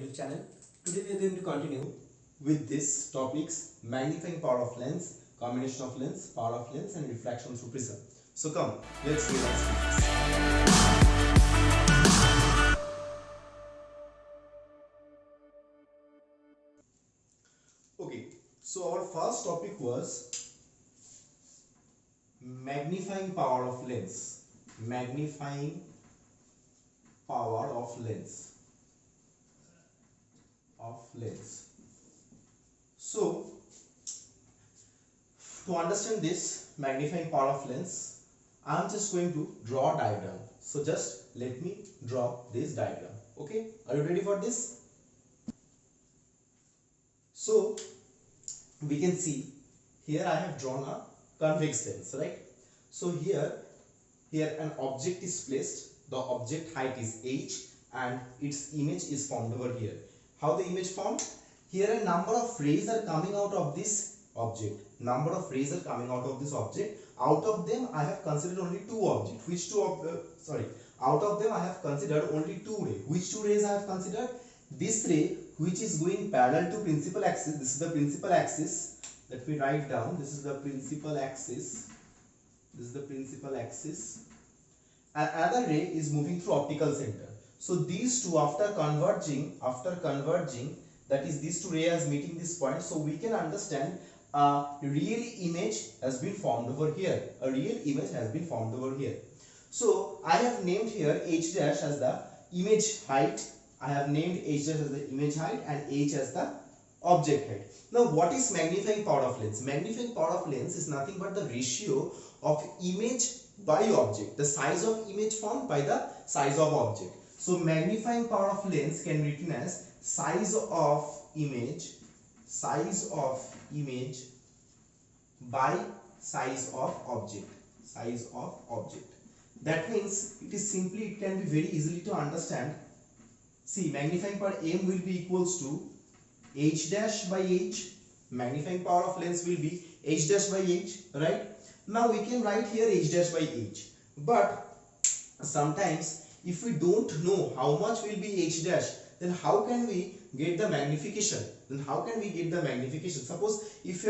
YouTube channel. Today we are going to continue with this topics: magnifying power of lens, combination of lens, power of lens, and refraction through prism. So come, let's do this. Okay, so our first topic was magnifying power of lens. Magnifying power of lens. So, to understand this magnifying power of lens, I am just going to draw a diagram. So just let me draw this diagram. Okay, are you ready for this? So we can see here I have drawn a convex lens, right? So here an object is placed. The object height is h and its image is formed over here. How the image formed? Here a number of rays are coming out of this object. Number of rays are coming out of this object. Out of them I have considered only two objects. Which two out of them I have considered only two rays. Which two rays I have considered? This ray which is going parallel to principal axis. This is the principal axis. Let me write down. This is the principal axis. This is the principal axis. And another ray is moving through optical center. So these two after converging, that is these two rays meeting this point. So we can understand a real image has been formed over here. A real image has been formed over here. So I have named here h dash as the image height. I have named h dash as the image height and h as the object height. Now what is magnifying power of lens? Magnifying power of lens is nothing but the ratio of image by object. The size of image formed by the size of object. So magnifying power of lens can be written as size of image by size of object. That means it can be very easily to understand. See, magnifying power m will be equals to h dash by h. Magnifying power of lens will be h dash by h, right? Now we can write here h dash by h. But sometimes if we don't know how much will be h dash, then how can we get the magnification? Suppose if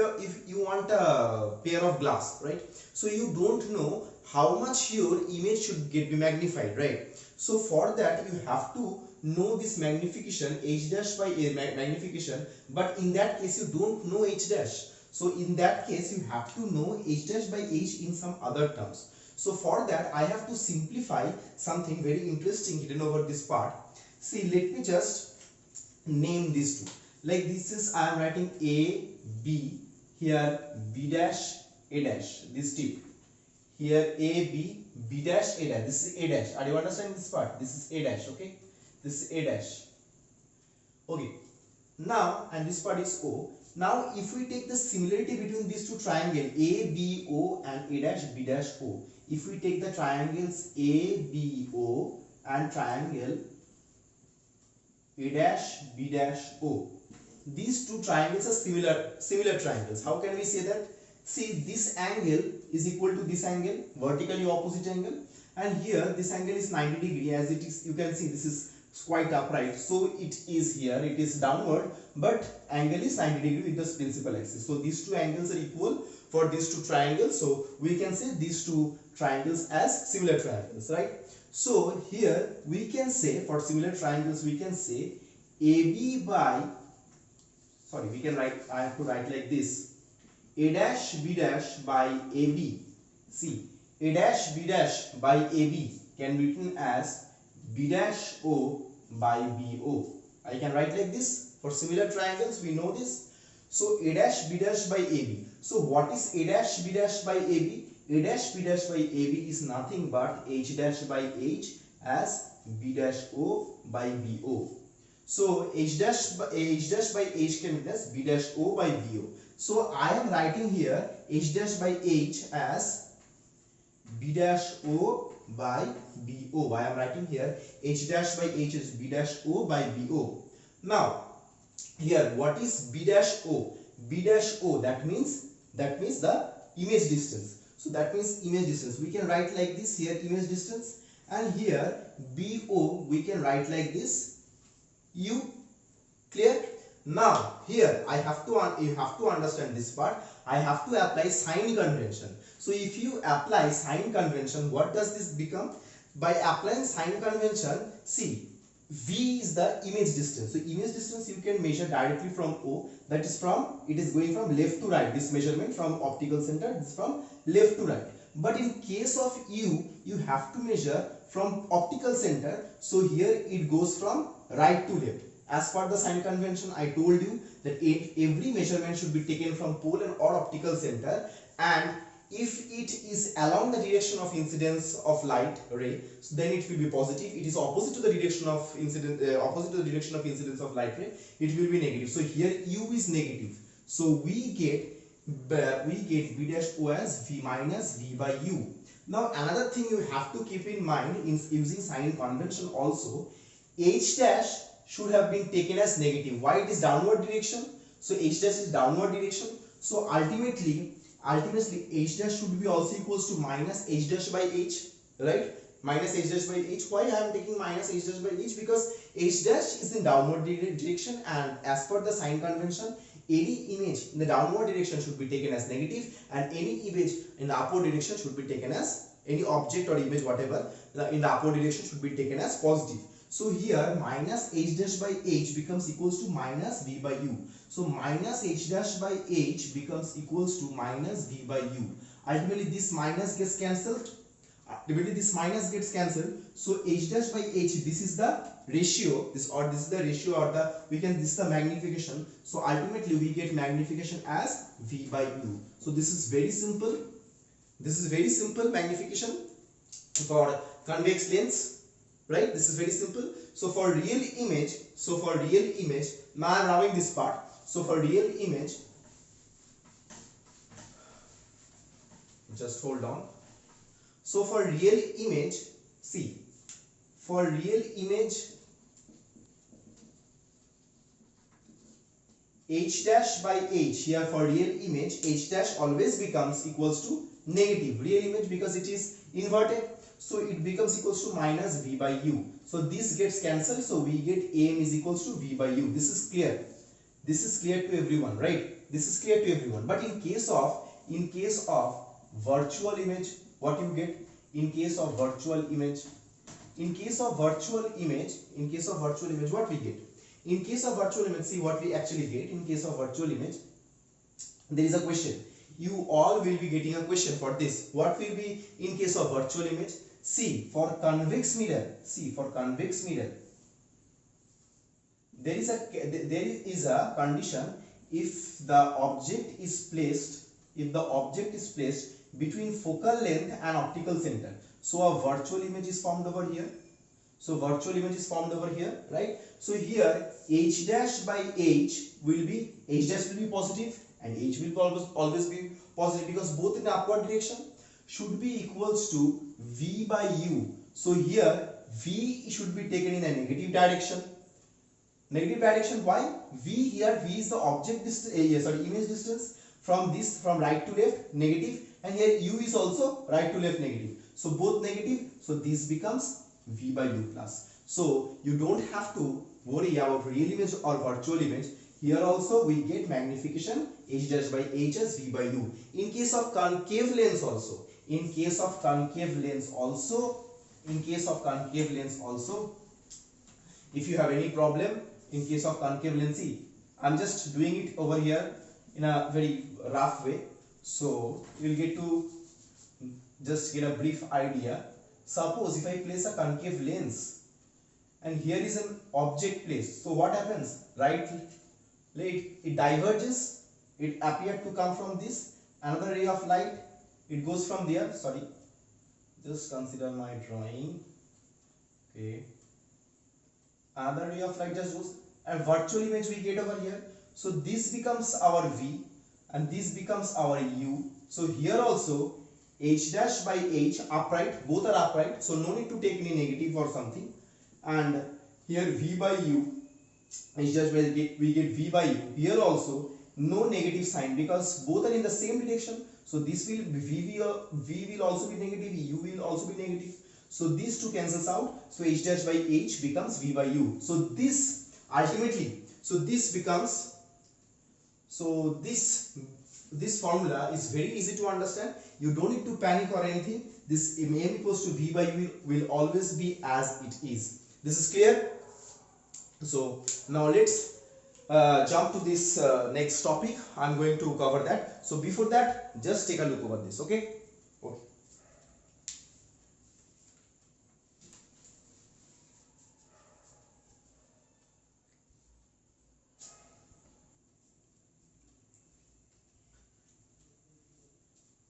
you want a pair of glass, right? So you don't know how much your image should be magnified, right? So for that you have to know this magnification, h dash by a magnification, but in that case you don't know h dash. So in that case you have to know h dash by h in some other terms. So for that I have to simplify something very interesting hidden over this part. See, let me just name these two. Like this is I am writing a, b, here b dash, a dash, this tip. Here a, b, b dash, a dash. This is a dash. Are you understanding this part? This is a dash, okay? This is a dash. Okay. Now, and this part is o. Now, if we take the similarity between these two triangles, a, b, o and a dash, b dash, o. If we take the triangles a, b, o and triangle a dash, b dash, o. These two triangles are similar triangles. How can we say that? See, this angle is equal to this angle, vertically opposite angle, and here this angle is 90 degree. As it is, you can see this is quite upright, so it is here, it is downward, but angle is 90 degree with the principal axis. So these two angles are equal for these two triangles. So we can say these two triangles as similar triangles, right? So here we can say for similar triangles we can say AB by, sorry, we can write, I have to write like this, a dash b dash by AB. See, a dash b dash by AB can be written as b dash o by bo. I can write like this. For similar triangles we know this. So a dash b dash by AB. So what is a dash b dash by AB? A dash b dash by AB is nothing but h dash by h as b dash o by bo. So h dash by h can be as b dash o by bo. So I am writing here h dash by h as b dash o by bo. I am writing here h dash by h is b dash o by bo. Now here what is b dash o? B dash o, that means the image distance. So that means image distance. We can write like this here, image distance, and here bo we can write like this, u Clear? Now here I have to you have to understand this part. I have to apply sign convention. So if you apply sign convention, what does this become? By applying sign convention, see, V is the image distance. So image distance you can measure directly from O. That is from, it is going from left to right. This measurement from optical center is from left to right. But in case of you have to measure from optical center. So here it goes from right to left. As per the sign convention, I told you that every measurement should be taken from pole and or optical center, and if it is along the direction of incidence of light ray, so then it will be positive. It is opposite to the direction of incidence, of light ray, it will be negative. So here U is negative. So we get B dash O as V minus V by U. Now another thing you have to keep in mind in using sign convention also, H dash should have been taken as negative. Why it is downward direction? So H dash is downward direction. So ultimately H dash should be also equals to minus H dash by H, right? Minus H dash by H. Why I am taking minus H dash by H? Because H dash is in downward direction, and as per the sign convention, any image in the downward direction should be taken as negative, and any image in the upward direction should be taken as, any object or image whatever in the upward direction should be taken as positive. So here minus H dash by H becomes equals to minus V by U. So minus H dash by H becomes equals to minus V by U. Ultimately this minus gets cancelled. So H dash by H, this is the ratio, this is the ratio, or this is the magnification. So ultimately we get magnification as V by U. So this is very simple. Magnification for convex lens. Right, this is very simple. So for real image, now I am drawing this part. So for real image, just hold on. So for real image, see, for real image, H dash by H, here for real image, H dash always becomes equals to negative. Real image, because it is inverted, so it becomes equals to minus V by U. So this gets cancelled, so we get AM is equals to V by U. This is clear. This is clear to everyone, right? This is clear to everyone. But in case of virtual image, what you get? In case of virtual image, what we get? In case of virtual image, see what we actually get. In case of virtual image, there is a question. You all will be getting a question for this. What will be in case of virtual image? See, for convex mirror, there is a condition. If the object is placed between focal length and optical center, so a virtual image is formed over here. Right? So here H dash by H will be positive, and H will always be positive, because both in the upward direction should be equals to V by U. So here V should be taken in a negative direction. Why? V is the object distance, image distance from right to left, negative, and here U is also right to left, negative. So both negative, so this becomes V by U plus. So you don't have to worry about real image or virtual image. Here also we get magnification H dash by H as V by U. In case of concave lens also, if you have any problem in case of concave lens, see, I'm just doing it over here in a very rough way, so you will get to just get a brief idea. Suppose if I place a concave lens and here is an object placed, so what happens? Right, it diverges, it appeared to come from this, another ray of light, it goes from there, just consider my drawing, okay, another ray of light just goes, and virtual image we get over here. So this becomes our V and this becomes our U. So here also H dash by H upright, both are upright, so no need to take any negative or something, and here V by U, H dash by we get V by U. Here also no negative sign because both are in the same direction, so this will be V will also be negative, U will also be negative, so these two cancels out, so H dash by H becomes V by U. So this ultimately, So this becomes, so this formula is very easy to understand. You don't need to panic or anything. This m equals to v by u will always be as it is. This is clear. So now let's jump to this next topic. I'm going to cover that. So before that, just take a look over this. Okay. Okay.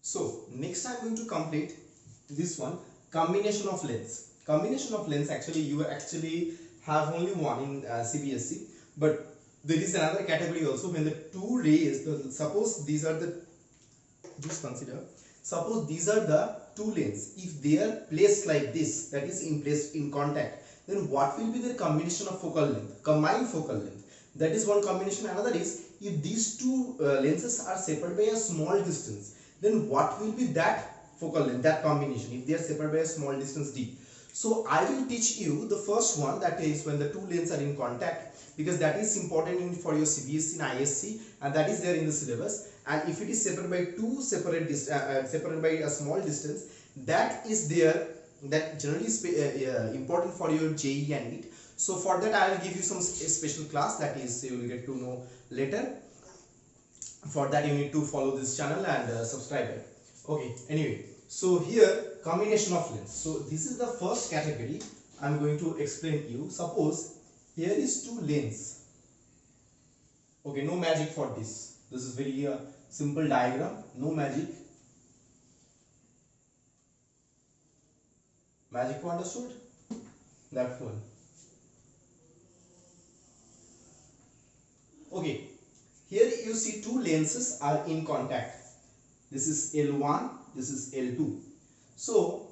So next I'm going to complete this one, combination of lengths. Combination of lengths, actually you actually have only one in CBSE, but there is another category also when the two rays, suppose these are the, just consider, suppose these are the two lanes, if they are placed like this, that is placed in contact, then what will be the combination of focal length, combined focal length? That is one combination. Another is, if these two lenses are separated by a small distance, then what will be that focal length, that combination, if they are separated by a small distance d. So I will teach you the first one, that is when the two lanes are in contact, because that is important for your CBSE and ISC, and that is there in the syllabus. And if it is separated by two separated by a small distance, that is there, that generally is important for your JEE and NEET. So for that I will give you some special class, that is you will get to know later. For that you need to follow this channel and subscribe it. Okay, anyway, so here combination of lengths. So this is the first category I'm going to explain to you. Suppose here is two lanes. Okay, no magic for this. This is very simple diagram, no magic. Magic understood? That one. Okay, here you see two lenses are in contact. This is L1, this is L2. So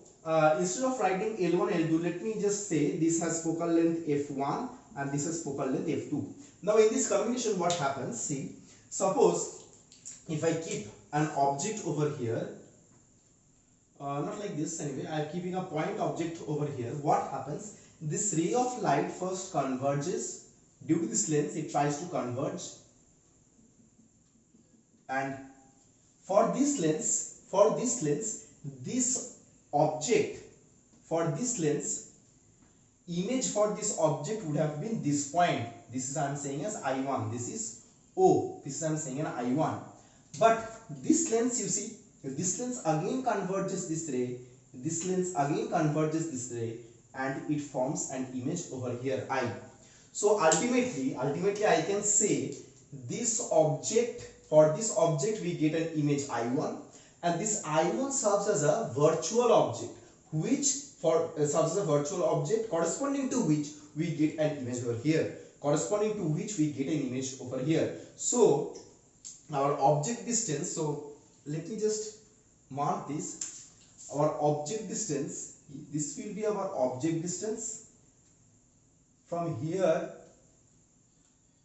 instead of writing L1, L2, let me just say this has focal length f1 and this has focal length f2. Now in this combination what happens, see, suppose if I keep an object over here, not like this anyway, I am keeping a point object over here, what happens, this ray of light first converges, due to this lens it tries to converge, and for this lens, this object, for this lens, image for this object would have been this point. This is I am saying as I1, this is O, this is I am saying an I1. But this lens, you see, this lens again converges this ray, this lens again converges this ray, and it forms an image over here I. So ultimately I can say this object, for this object we get an image I1, and this I1 serves as a virtual object, which serves as a virtual object corresponding to which we get an image over here, corresponding to which we get an image over here. So our object distance, so let me just mark this, our object distance, this will be our object distance from here.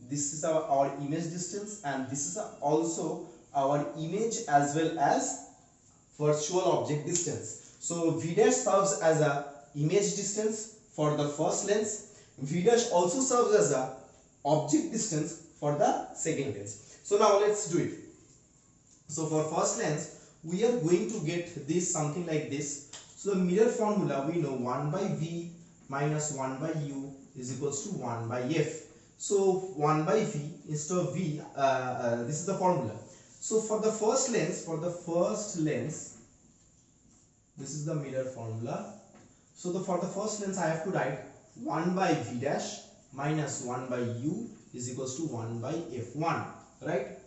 This is our image distance, and this is also our image as well as virtual object distance. So V dash serves as a image distance for the first lens. V dash also serves as a object distance for the second lens. So now let's do it. So for first lens we are going to get this something like this. So the mirror formula we know, 1 by V minus 1 by U is equals to 1 by F. So 1 by V instead of V, this is the formula. So for the first lens, this is the mirror formula. So for the first lens I have to write 1 by V dash minus 1 by U is equals to 1 by F1, right?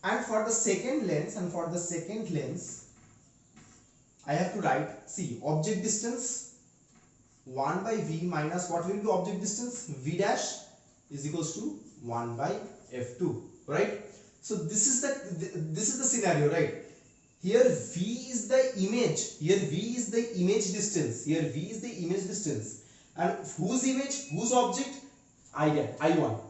And for the second lens, I have to write, see, object distance 1 by V minus what will be object distance? V dash is equals to 1 by F2, right? So this is the scenario, right? Here V is the image, and whose image, whose object? I1.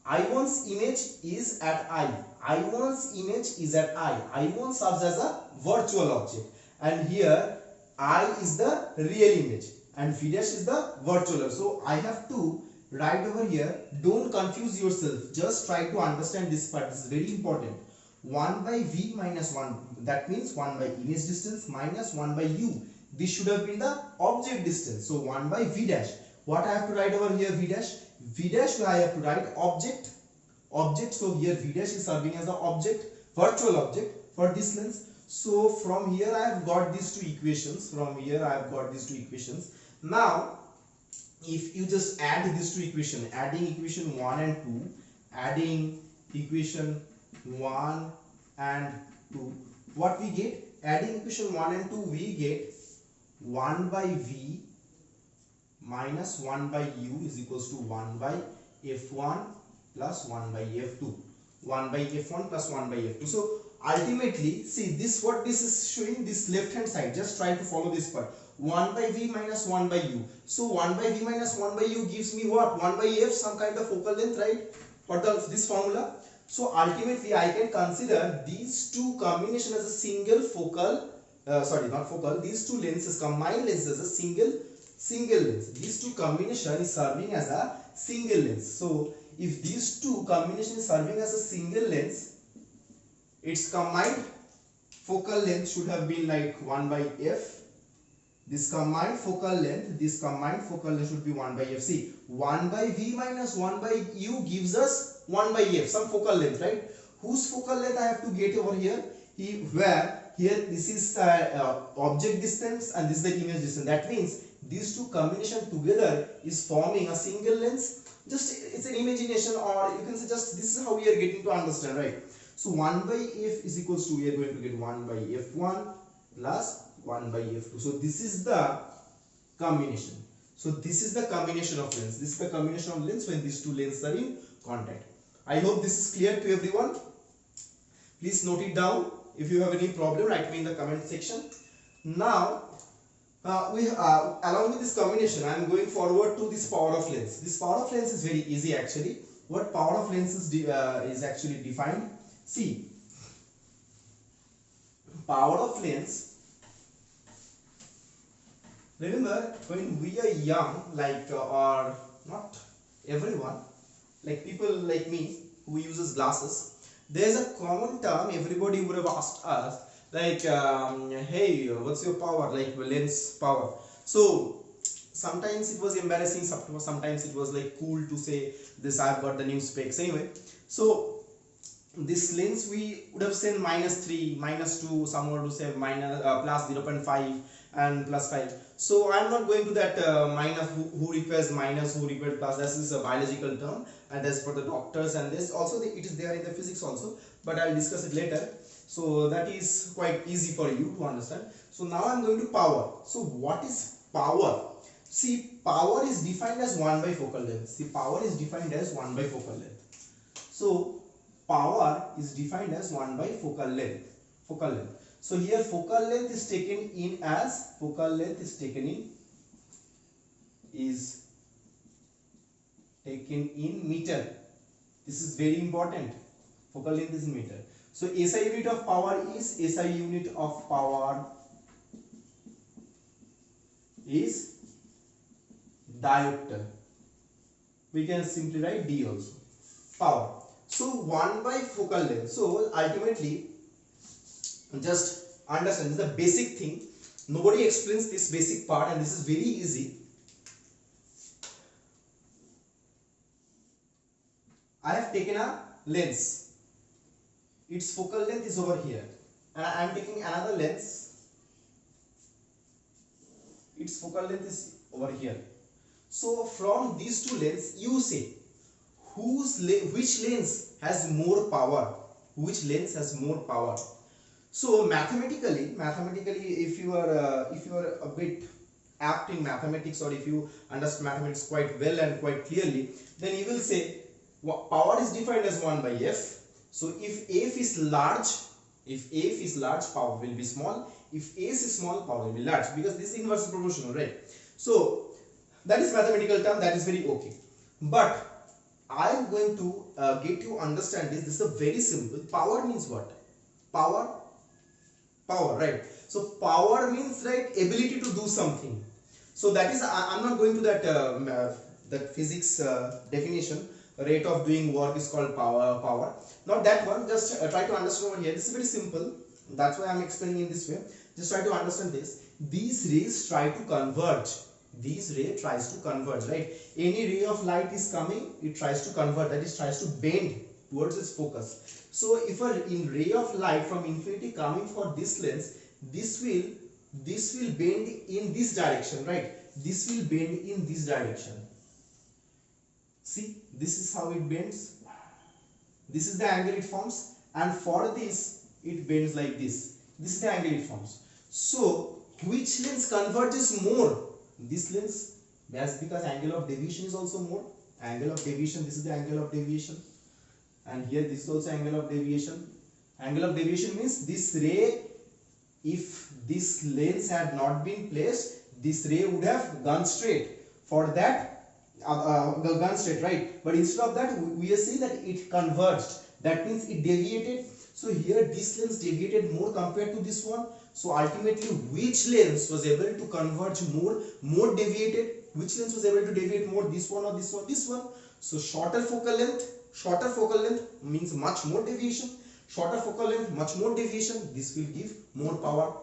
I1's image is at I. I1 serves as a virtual object, and here I is the real image and V dash is the virtual. So I have to right over here, don't confuse yourself, just try to understand this part, this is very important. 1 by v minus 1, that means 1 by image distance minus 1 by u, this should have been the object distance. So 1 by v dash, what I have to write over here, v dash, I have to write object, so here v dash is serving as the object, virtual object for this lens. So from here I have got these two equations, now if you just add these two equations, adding equation 1 and 2, adding equation 1 and 2, what we get? Adding equation 1 and 2, we get 1 by v minus 1 by u is equals to 1 by f1 plus 1 by f2, 1 by f1 plus 1 by f2. So ultimately, see this, what this is showing, this left hand side, just try to follow this part, 1 by v minus 1 by u. So 1 by v minus 1 by u gives me what? 1 by f, some kind of focal length, right? For this formula. So ultimately I can consider these two combination as a single focal, these two lenses, combined lenses as a single lens. These two combination is serving as a single lens. So if these two combination is serving as a single lens, its combined focal length should have been like 1 by f. This combined focal length should be 1 by f. See, 1 by v minus 1 by u gives us 1 by f, some focal length, right? Whose focal length I have to get over here? Here this is object distance and this is the image distance. That means these two combination together is forming a single lens. Just it's an imagination, or you can say just this is how we are getting to understand, right? So 1 by f is equals to, we are going to get 1 by f1 plus 1 by f2. So this is the combination. So this is the combination of lens. This is the combination of lens when these two lenses are in contact. I hope this is clear to everyone. Please note it down. If you have any problem, write me in the comment section. Now, along with this combination, I am going forward to this power of lens. This power of lens is very easy actually. What power of lens is actually defined? See, power of lens. Remember, when we are young, like or not everyone, like people like me who uses glasses, there's a common term everybody would have asked us, like hey, what's your power, like lens power. So sometimes it was embarrassing, sometimes it was like cool to say this, I've got the new specs. Anyway, so this lens we would have said -3, -2, someone would say minus plus 0.5 and plus 5. So I'm not going to that minus, who requires minus, who requires plus. This is a biological term and that's for the doctors, and this also it is there in the physics also, but I'll discuss it later. So that is quite easy for you to understand. So now I'm going to power. So what is power? See, power is defined as 1 by focal length. The power is defined as 1 by focal length. So power is defined as 1 by focal length. So here focal length is taken in as meter. This is very important. Focal length is in meter. So SI unit of power is diopter. We can simply write D also. Power. So 1 by focal length. So ultimately, just understand, this is the basic thing. Nobody explains this basic part, and this is very easy. I have taken a lens. Its focal length is over here, and I am taking another lens. Its focal length is over here. So from these two lenses, you say which lens has more power? Which lens has more power? So mathematically, if you are a bit apt in mathematics, or if you understand mathematics quite well and quite clearly, then you will say power is defined as 1 by f. So if f is large, power will be small. If s is small, power will be large, because this is inversely proportional, right? So that is mathematical term, that is very okay. But I am going to get you understand this. This is a very simple. Power means what? Power, right? So power means, right, ability to do something. So that is, I'm not going to that that physics definition, rate of doing work is called power. Not that one, just try to understand over here. This is very simple, that's why I'm explaining in this way. Just try to understand this. These rays try to converge, these ray tries to converge, right? Any ray of light is coming, it tries to convert, that is tries to bend towards its focus. So if a in ray of light from infinity coming for this lens, this will bend in this direction, right? This will bend in this direction. See, this is how it bends, this is the angle it forms, and for this it bends like this. This is the angle it forms. So which lens converges more? This lens. That's because angle of deviation is also more. Angle of deviation, this is the angle of deviation, and here this is also angle of deviation. Angle of deviation means this ray, if this lens had not been placed, this ray would have gone straight. For that gone straight, right? But instead of that, we are seeing that it converged, that means it deviated. So here this lens deviated more compared to this one. So ultimately which lens was able to converge more deviated? Which lens was able to deviate more, this one or this one? This one. So shorter focal length means much more deviation. Shorter focal length, much more deviation. This will give more power.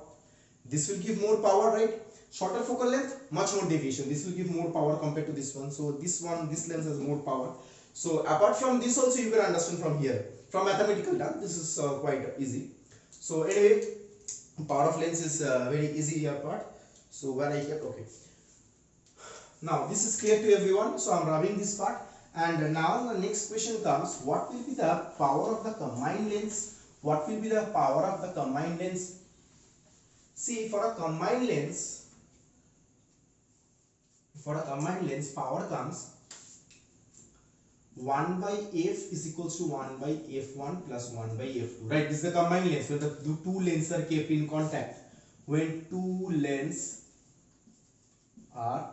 This will give more power, right? Shorter focal length, much more deviation. This will give more power compared to this one. So this lens has more power. So apart from this also you can understand from here. From mathematical term, this is quite easy. So anyway, power of lens is very easy here part. So where I kept, okay. Now this is clear to everyone. So I'm rubbing this part. And now the next question comes, what will be the power of the combined lens? What will be the power of the combined lens? See, for a combined lens, power comes 1 by f is equals to 1 by f1 plus 1 by f2, right? This is the combined lens, when the two lenses are kept in contact. When two lenses are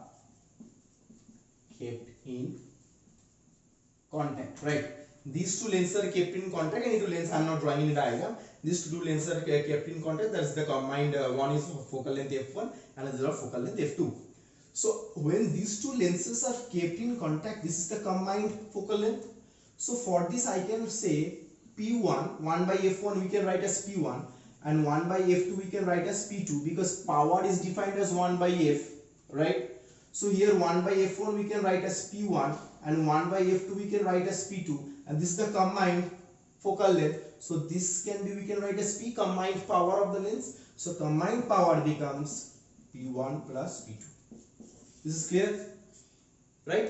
kept in contact, right? These two lenses are kept in contact. Any two lenses, I am not drawing in the diagram. These two lenses are kept in contact. That is the combined, one is focal length f1 and another focal length f2. So when these two lenses are kept in contact, this is the combined focal length. So for this I can say P1, 1 by f1 we can write as P1, and 1 by f2 we can write as P2, because power is defined as 1 by f, right? So here 1 by f1 we can write as P1 and 1 by f2 we can write as P2, and this is the combined focal length. So this can be, we can write as P, combined power of the lens. So combined power becomes P1 plus P2. This is clear, right?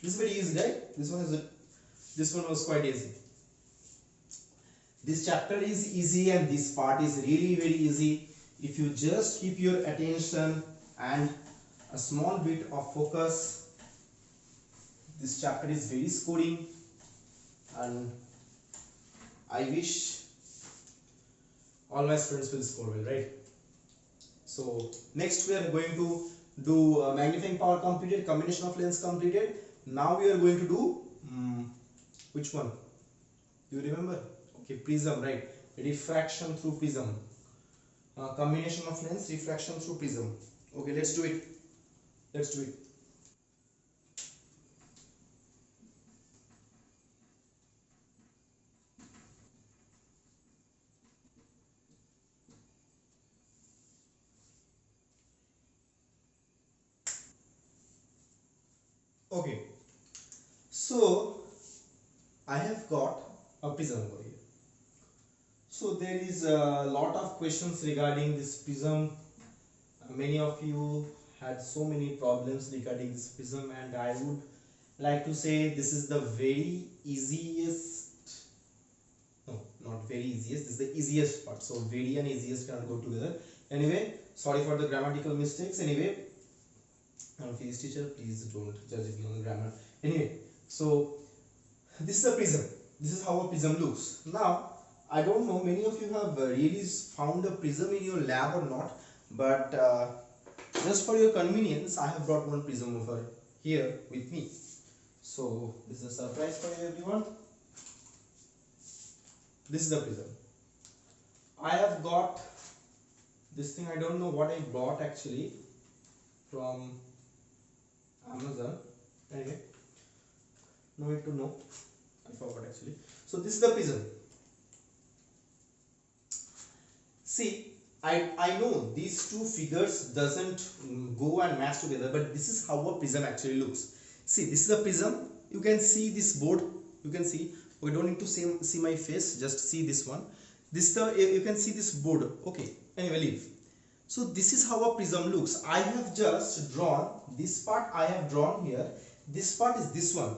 This is very easy, right? This one was quite easy. This chapter is easy and this part is really very easy. If you just keep your attention and a small bit of focus, this chapter is very scoring, and I wish all my students will score well, right? So next we are going to do magnifying power completed, combination of lens completed. Now we are going to do which one? You remember? Okay, prism, right? Refraction through prism. Combination of lens, refraction through prism. Okay, let's do it. Let's do it. Okay, so I have got a prism over here. So there is a lot of questions regarding this prism. Many of you had so many problems regarding this prism, and I would like to say this is the very easiest, no, not very easiest, this is the easiest part. So very and easiest can go together. Anyway, sorry for the grammatical mistakes. Anyway, physics teacher, please don't judge me on grammar. Anyway, so this is a prism. This is how a prism looks. Now I don't know, many of you have really found a prism in your lab or not, but just for your convenience I have brought one prism over here with me. So this is a surprise for you everyone. This is the prism. I have got this thing, I don't know what I bought actually from Amazon. Anyway, no need to know. I forgot actually. So this is the prism. See, I know these two figures doesn't go and match together, but this is how a prism actually looks. See, this is a prism. You can see this board. You can see. We don't need to see my face. Just see this one. This the you can see this board. Okay. Anyway, leave. So this is how a prism looks. I have just drawn this part. I have drawn here. This part is this one.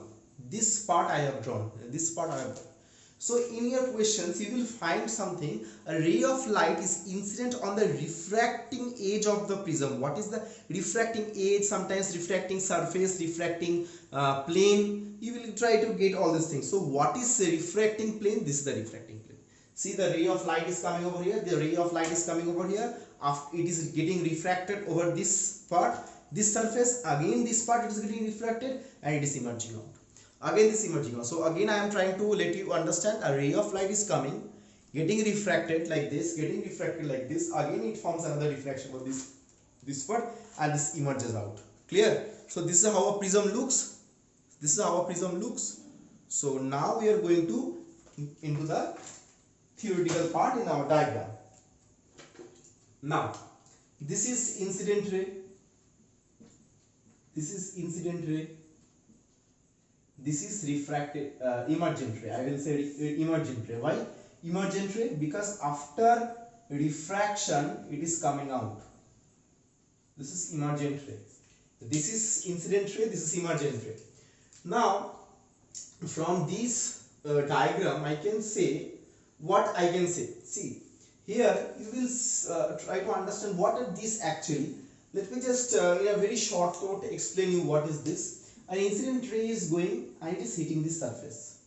This part I have drawn. This part I have drawn. So in your questions you will find something. A ray of light is incident on the refracting edge of the prism. What is the refracting edge? Sometimes refracting surface, refracting plane. You will try to get all these things. So what is the refracting plane? This is the refracting plane. See, the ray of light is coming over here. The ray of light is coming over here. After it is getting refracted over this part, this surface. Again this part it is getting refracted and it is emerging out. Again this emerging out. So again I am trying to let you understand, a ray of light is coming, getting refracted like this, getting refracted like this. Again it forms another refraction of this part and this emerges out. Clear? So this is how a prism looks. This is how a prism looks. So now we are going to into the theoretical part in our diagram. Now this is incident ray. This is incident ray. This is refracted emergent ray. I will say emergent ray. Why emergent ray? Because after refraction it is coming out. This is emergent ray. This is incident ray. This is emergent ray. Now from this diagram I can say what I can say. See, here you will try to understand what are these actually. Let me just in a very short note explain you what is this. An incident ray is going and it is hitting this surface.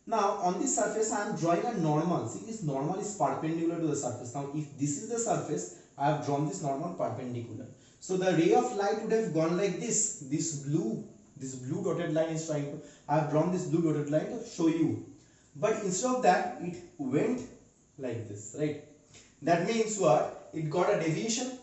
Now on this surface I am drawing a normal. See, this normal is perpendicular to the surface. Now if this is the surface, I have drawn this normal perpendicular. So the ray of light would have gone like this. This blue dotted line is trying to, I have drawn this blue dotted line to show you. But instead of that it went like this, right? That means what? It got a deviation.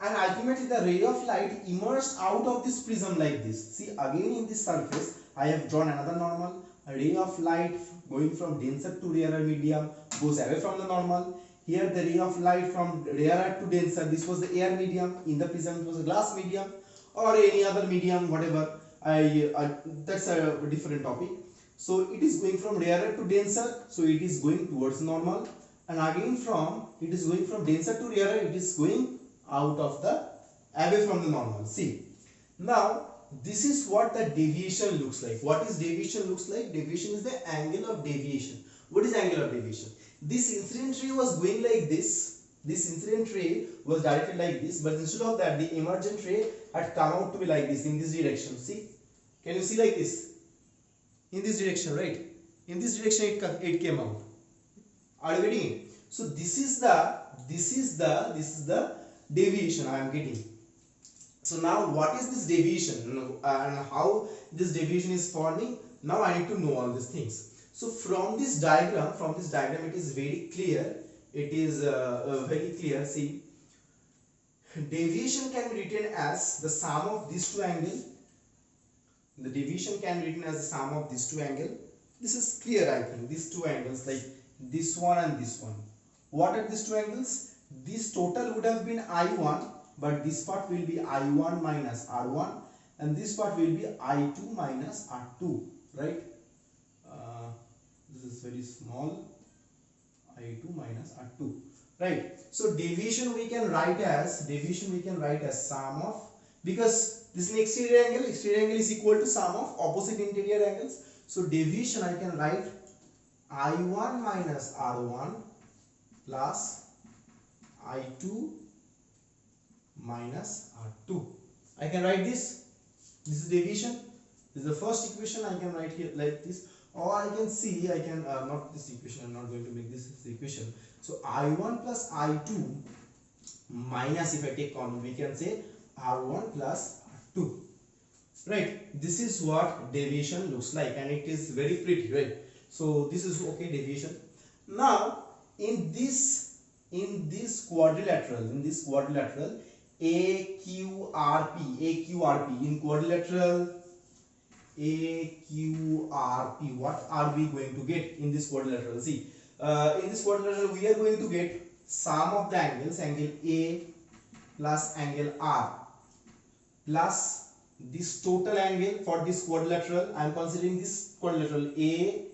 And ultimately the ray of light emerged out of this prism like this. See, again in this surface I have drawn another normal. A ray of light going from denser to rarer medium goes away from the normal. Here the ray of light from rarer to denser, this was the air medium. In the prism it was a glass medium or any other medium, whatever. That's a different topic. So it is going from rarer to denser, so it is going towards normal. And again it is going from denser to rarer, it is going out of the away from the normal. See, now this is what the deviation looks like. What is deviation looks like? Deviation is the angle of deviation. What is angle of deviation? This incident ray was going like this. This incident ray was directed like this, but instead of that the emergent ray had come out to be like this, in this direction. See, can you see like this? In this direction, right? In this direction it came out. Are you getting it? So this is the deviation I am getting. So now what is this deviation and how this deviation is forming? Now I need to know all these things. So from this diagram it is very clear. It is very clear. See, deviation can be written as the sum of these two angles. The deviation can be written as the sum of these two angles. This is clear, I think. These two angles, like this one and this one. What are these two angles? This total would have been I1, but this part will be I1 minus R1 and this part will be I2 minus R2, right? This is very small, I2 minus R2, right? So deviation we can write as sum of, because this is an exterior angle is equal to sum of opposite interior angles. So deviation I can write I1 minus R1 plus I2 minus R2. I can write this. This is deviation. This is the first equation. I can write here like this, or I can see not this equation. I'm not going to make this equation. So I1 plus I2 minus, if I take common, we can say R1 plus R2. Right. This is what deviation looks like, and it is very pretty, right? So this is okay, deviation. Now in this quadrilateral, AQRP, in quadrilateral AQRP. What are we going to get in this quadrilateral? See, in this quadrilateral we are going to get sum of the angles, angle A plus angle R plus this total angle for this quadrilateral. I am considering this quadrilateral AQRP,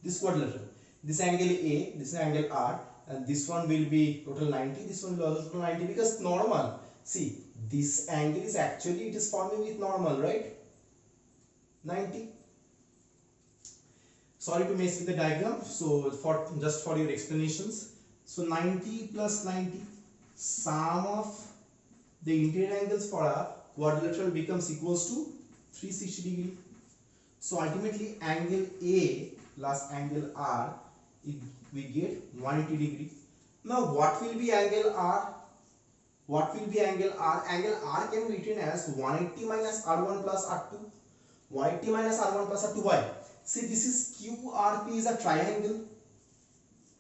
this quadrilateral. This angle A, this angle R, and this one will be total 90, this one will also total 90, because normal. See, this angle is actually, it is forming with normal, right? 90. Sorry to mess with the diagram, so for just for your explanations. So 90 plus 90, sum of the interior angles for a quadrilateral becomes equals to 360 degree. So ultimately angle A plus angle R, we get 180 degree. Now what will be angle R? What will be angle R? Angle R can be written as 180 minus R1 plus R2. 180 minus R1 plus R2. Why? See, this is QRP is a triangle.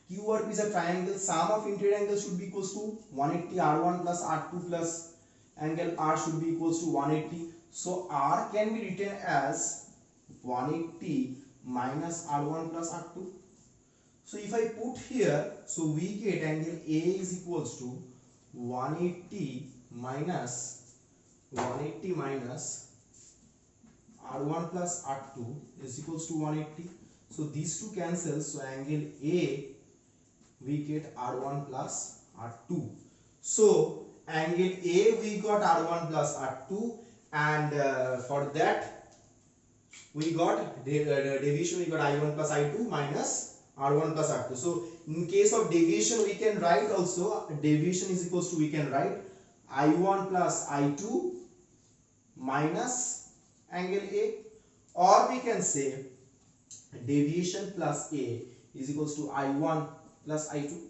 QRP is a triangle. Sum of interior angles should be equals to 180 R1 plus R2 plus angle R should be equals to 180. So R can be written as 180 minus R1 plus R2. So if I put here, so we get angle A is equals to 180 minus R1 plus R2 is equals to 180. So these two cancel. So angle A, we get R1 plus R2. So angle A we got R1 plus R2, and for that we got deviation, we got I1 plus I2 minus R1 plus R2. So in case of deviation we can write also, deviation is equals to, we can write I1 plus I2 minus angle A, or we can say deviation plus A is equals to I1 plus I2.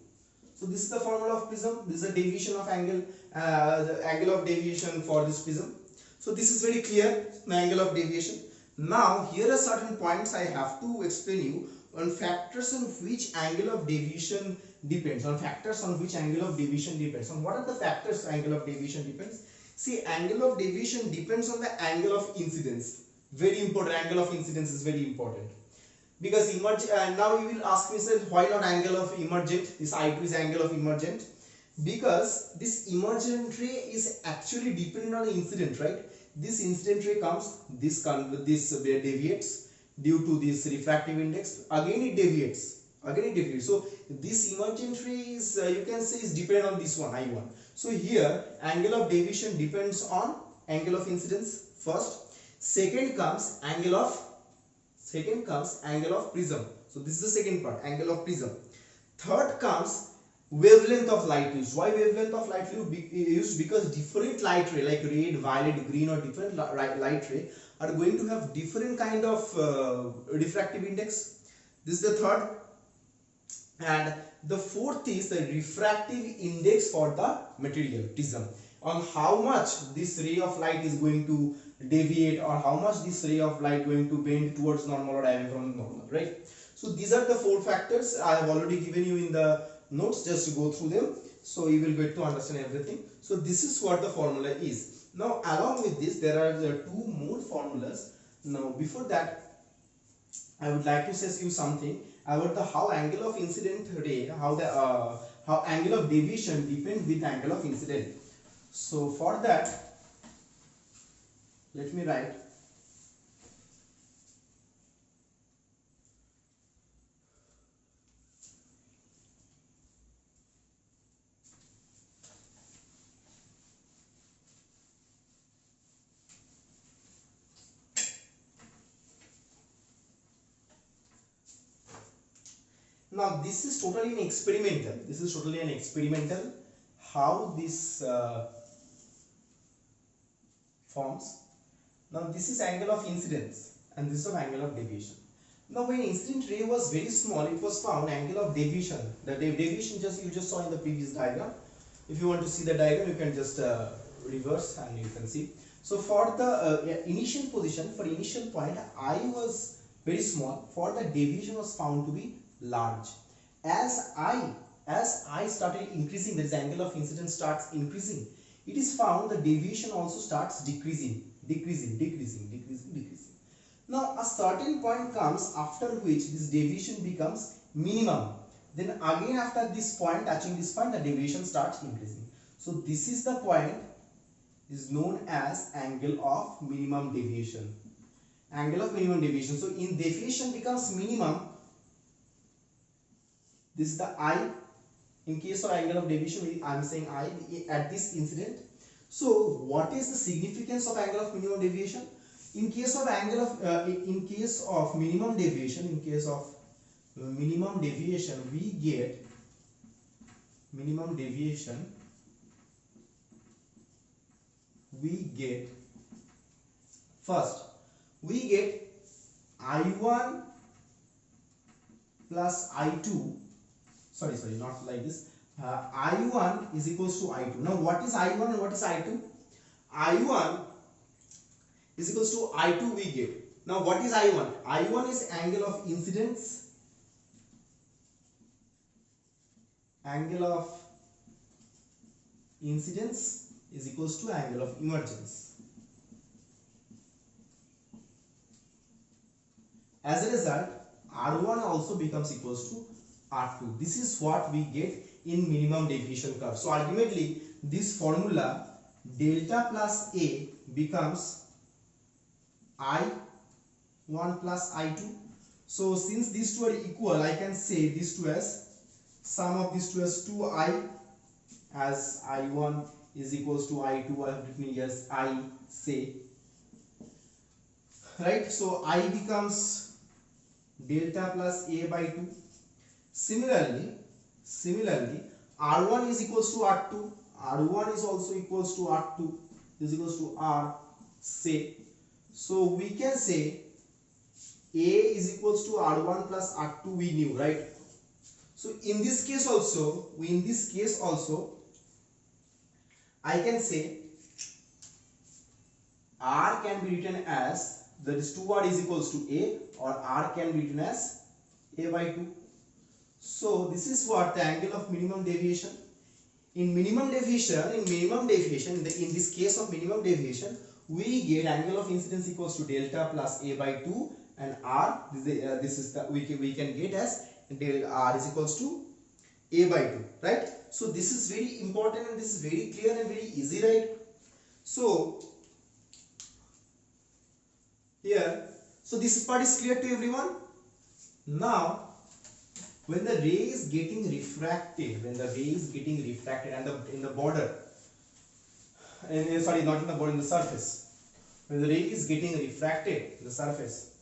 So this is the formula of prism. This is the deviation of angle, the angle of deviation for this prism. So this is very clear, the angle of deviation. Now here are certain points I have to explain you on factors on which angle of deviation depends. On factors on which angle of deviation depends. On what are the factors angle of deviation depends? See, angle of deviation depends on the angle of incidence. Very important. Angle of incidence is very important. Because now you will ask me, sir, why not angle of emergent? This I2 is angle of emergent. Because this emergent ray is actually dependent on the incident, right? This incident ray comes, this deviates due to this refractive index. Again it deviates. So this emergent ray is, you can say, is dependent on this one, I1. So here angle of deviation depends on angle of incidence first. Second comes angle of prism. So this is the second part, angle of prism. Third comes wavelength of light used. Why wavelength of light used? Because different light ray like red, violet, green, or different light ray are going to have different kind of refractive index. This is the third. And the fourth is the refractive index for the material prism, on how much this ray of light is going to deviate, or how much this ray of light going to bend towards normal or away from normal, right? So these are the four factors I have already given you in the notes. Just to go through them, so you will get to understand everything. So this is what the formula is. Now along with this there are two more formulas. Now before that I would like to say you something about the how angle of incident ray, how angle of deviation depends with angle of incident. So for that, let me write now. This is totally an experimental. How this forms. Now this is angle of incidence and this is angle of deviation. Now when incident ray was very small, it was found angle of deviation. The deviation you just saw in the previous diagram. If you want to see the diagram, you can just reverse and you can see. So for the initial position, for initial point, I was very small. For the deviation was found to be large. As I started increasing, this angle of incidence starts increasing, it is found the deviation also starts decreasing. decreasing, decreasing, decreasing, decreasing. Now a certain point comes after which this deviation becomes minimum. Then again after this point, touching this point, the deviation starts increasing. So this is the point is known as angle of minimum deviation. Angle of minimum deviation. So in deviation becomes minimum. This is the I. In case of angle of deviation, I am saying I at this incident. So what is the significance of angle of minimum deviation? In case of angle of minimum deviation, we get first we get I1 plus I2. Sorry, not like this. I1 is equals to I2. Now what is I1 and what is I2? I1 is equals to I2 we get. Now what is I1? I1 is angle of incidence. Angle of incidence is equals to angle of emergence. As a result, R1 also becomes equals to R2. This is what we get in minimum deviation curve. So ultimately, this formula delta plus A becomes I1 plus I2. So since these two are equal, I can say these two as sum of these two as 2I, as I1 is equals to I2. I have written here as I say, right? So I becomes delta plus A by 2. Similarly, R1 is equals to R2. R1 is also equals to R2 is equals to R say. So we can say A is equals to R1 plus R2 we knew, right? So in this case also, I can say R can be written as, that is 2R is equals to A, or R can be written as A by 2. So this is what the angle of minimum deviation. In this case of minimum deviation, we get angle of incidence equals to delta plus A by 2, and R, this is the we can get as del R is equals to A by 2, right? So this is very important and this is very clear and very easy, right? So here, so this part is clear to everyone. Now when the ray is getting refracted, and in the border, and sorry, not in the border, in the surface, when the ray is getting refracted in the surface,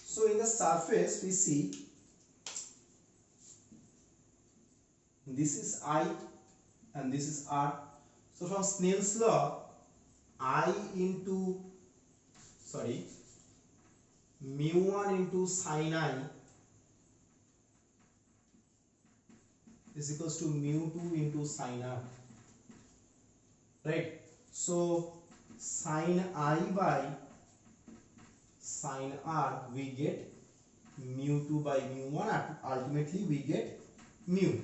so in the surface we see this is I and this is R. So from Snell's law, mu1 into sin I is equals to mu2 into sin R, right? So sin I by sin R we get mu2 by mu1, ultimately we get mu.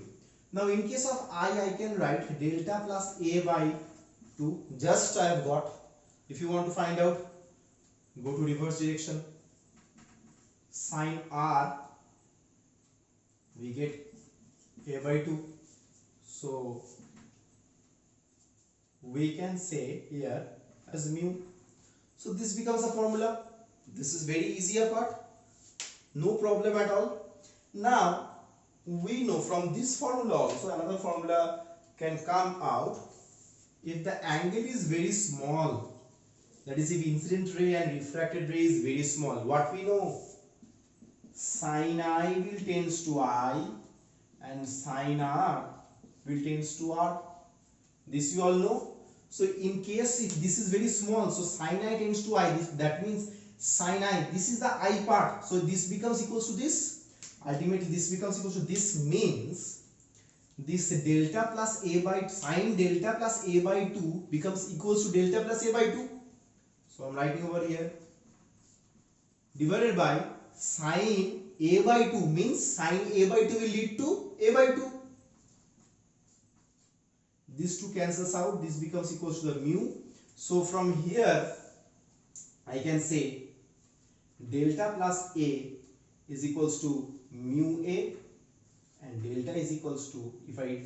Now in case of I can write delta plus A by 2, just I have got. If you want to find out, go to reverse direction. Sin R we get A by 2. So we can say here as mu. So this becomes a formula. This is very easy part, no problem at all. Now we know from this formula also another formula can come out. If the angle is very small, that is if incident ray and refracted ray is very small, what we know, sin I will tends to I and sin R will tends to R. This you all know. So in case if this is very small, so sin I tends to I, that means sin I, this is the I part, so this becomes equals to this. Ultimately this becomes equals to this, means this delta plus a by sine delta plus a by 2 becomes equals to delta plus a by 2. So I'm writing over here divided by sine a by 2 means sine a by 2 will lead to a by 2. These two cancels out, this becomes equals to the mu. So from here I can say delta plus a is equals to mu a, and delta is equals to, if I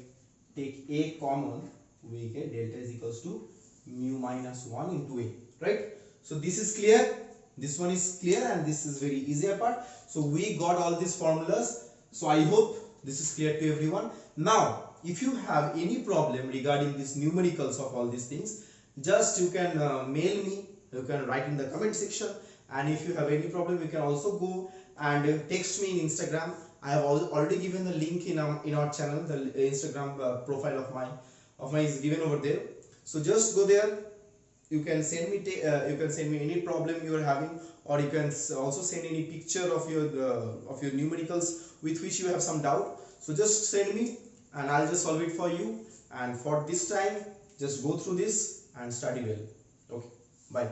take a common, we get delta is equals to mu minus 1 into a, right? So this is clear, this one is clear, and this is very easy apart. So we got all these formulas. So I hope this is clear to everyone. Now if you have any problem regarding these numericals of all these things, just you can mail me, you can write in the comment section, and if you have any problem you can also go and text me in Instagram. I have already given the link in our channel. The Instagram profile of mine is given over there. So just go there. You can send me any problem you are having, or you can also send any picture of your numericals with which you have some doubt. So just send me and I'll just solve it for you. And for this time, just go through this and study well. Okay, bye.